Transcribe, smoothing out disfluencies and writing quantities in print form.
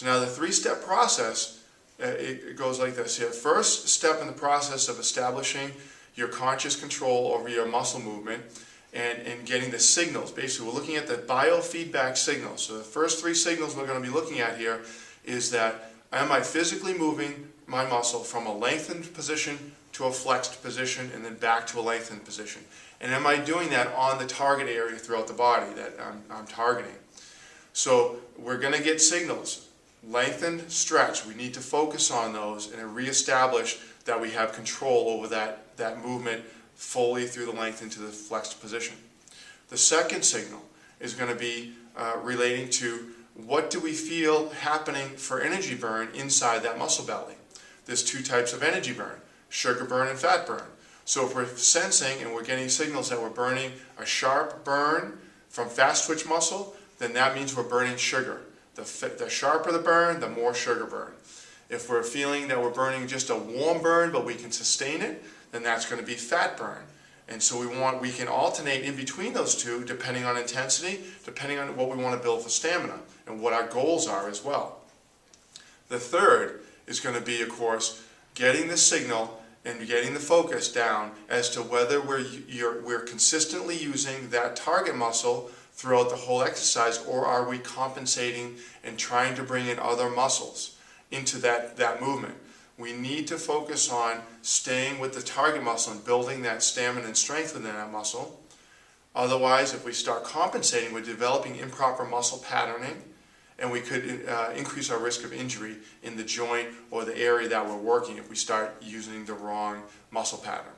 So now the three-step process, it goes like this. Here, first step in the process of establishing your conscious control over your muscle movement and getting the signals. Basically, we're looking at the biofeedback signals. So the first three signals we're going to be looking at here is that, am I physically moving my muscle from a lengthened position to a flexed position and then back to a lengthened position? And am I doing that on the target area throughout the body that I'm targeting? So we're going to get signals. Lengthened, stretch. We need to focus on those and reestablish that we have control over that movement fully through the length into the flexed position. The second signal is going to be relating to what do we feel happening for energy burn inside that muscle belly. There's two types of energy burn, sugar burn and fat burn. So if we're sensing and we're getting signals that we're burning a sharp burn from fast twitch muscle, then that means we're burning sugar. The sharper the burn, the more sugar burn. If we're feeling that we're burning just a warm burn but we can sustain it, then that's going to be fat burn. And so we can alternate in between those two depending on intensity, depending on what we want to build for stamina and what our goals are as well. The third is going to be, of course, getting the signal and getting the focus down as to whether we're consistently using that target muscle throughout the whole exercise, or are we compensating and trying to bring in other muscles into that movement. We need to focus on staying with the target muscle and building that stamina and strength within that muscle. Otherwise, if we start compensating, we're developing improper muscle patterning, and we could increase our risk of injury in the joint or the area that we're working if we start using the wrong muscle pattern.